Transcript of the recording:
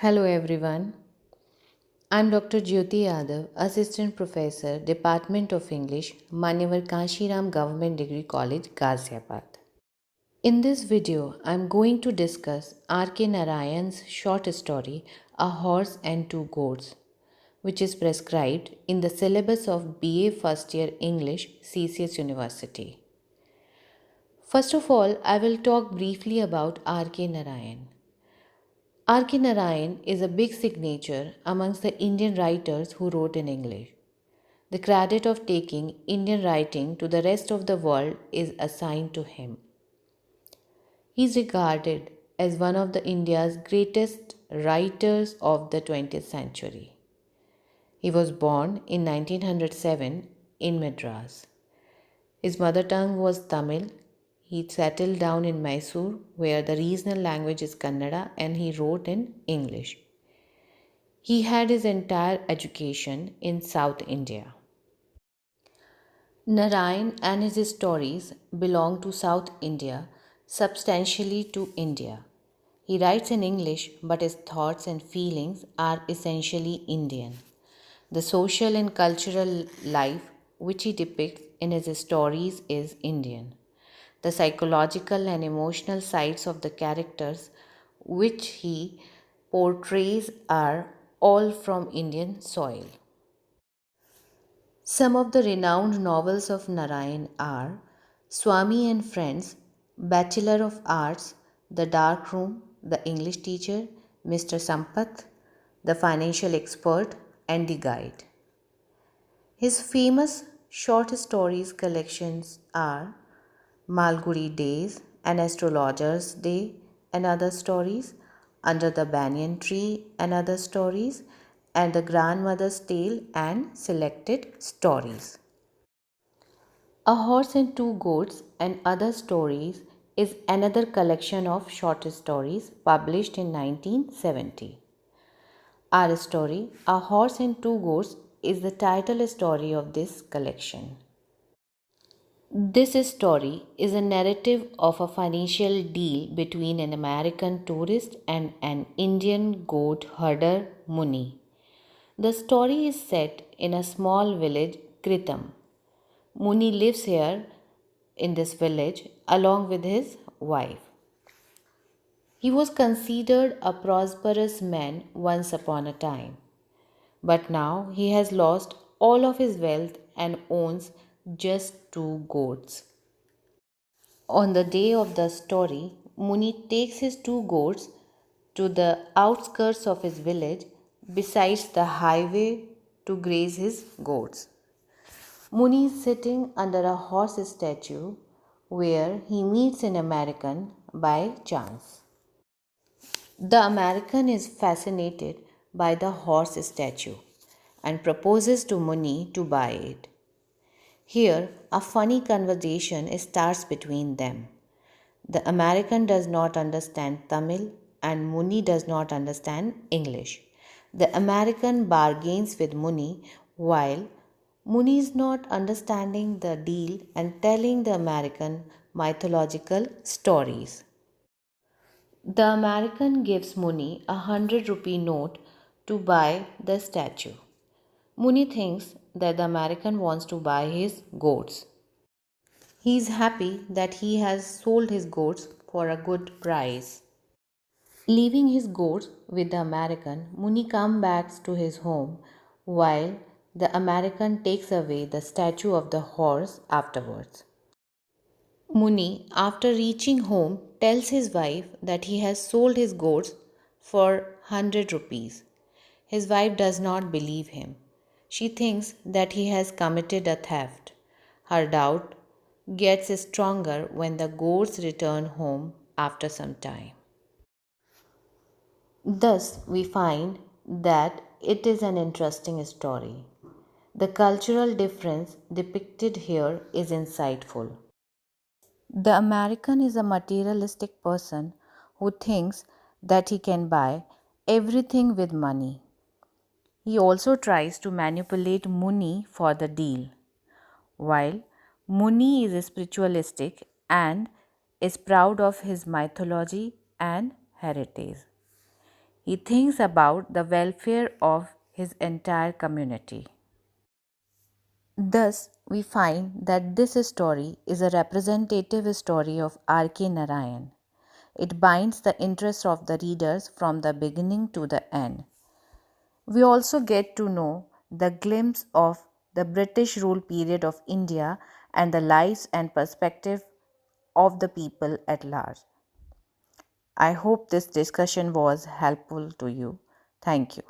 Hello everyone. I'm Dr. Jyoti Yadav, Assistant Professor, Department of English, Manevar Kashiram Government Degree College, Ghaziabad. In this video, I'm going to discuss R.K. Narayan's short story, A Horse and Two Goats, which is prescribed in the syllabus of BA First Year English, CCS University. First of all, I will talk briefly about R.K. Narayan. R.K. Narayan is a big signature amongst the Indian writers who wrote in English. The credit of taking Indian writing to the rest of the world is assigned to him. He is regarded as one of the India's greatest writers of the 20th century. He was born in 1907 in Madras. His mother tongue was Tamil. He settled down in Mysore, where the regional language is Kannada, and he wrote in English. He had his entire education in South India. Narayan and his stories belong to South India, substantially to India. He writes in English, but his thoughts and feelings are essentially Indian. The social and cultural life which he depicts in his stories is Indian. The psychological and emotional sides of the characters which he portrays are all from Indian soil. Some of the renowned novels of Narayan are Swami and Friends, Bachelor of Arts, The Dark Room, The English Teacher, Mr. Sampath, The Financial Expert, and The Guide. His famous short stories collections are Malgudi Days, An Astrologer's Day, and Other Stories, Under the Banyan Tree and Other Stories, and The Grandmother's Tale and Selected Stories. A Horse and Two Goats and Other Stories is another collection of short stories published in 1970. Our story, A Horse and Two Goats, is the title story of this collection. This story is a narrative of a financial deal between an American tourist and an Indian goat herder, Muni. The story is set in a small village, Kritam. Muni lives here in this village along with his wife. He was considered a prosperous man once upon a time, but now he has lost all of his wealth and owns just two goats. On the day of the story, Muni takes his two goats to the outskirts of his village besides the highway to graze his goats. Muni is sitting under a horse statue where he meets an American by chance. The American is fascinated by the horse statue and proposes to Muni to buy it. Here, a funny conversation starts between them. The American does not understand Tamil and Muni does not understand English. The American bargains with Muni while Muni is not understanding the deal and telling the American mythological stories. The American gives Muni a 100 rupee note to buy the statue. Muni thinks that the American wants to buy his goats. He is happy that he has sold his goats for a good price. Leaving his goats with the American, Muni comes back to his home while the American takes away the statue of the horse afterwards. Muni, after reaching home, tells his wife that he has sold his goats for 100 rupees. His wife does not believe him. She thinks that he has committed a theft. Her doubt gets stronger when the goats return home after some time. Thus, we find that it is an interesting story. The cultural difference depicted here is insightful. The American is a materialistic person who thinks that he can buy everything with money. He also tries to manipulate Muni for the deal, while Muni is spiritualistic and is proud of his mythology and heritage. He thinks about the welfare of his entire community. Thus, we find that this story is a representative story of R.K. Narayan. It binds the interest of the readers from the beginning to the end. We also get to know the glimpse of the British rule period of India and the lives and perspective of the people at large. I hope this discussion was helpful to you. Thank you.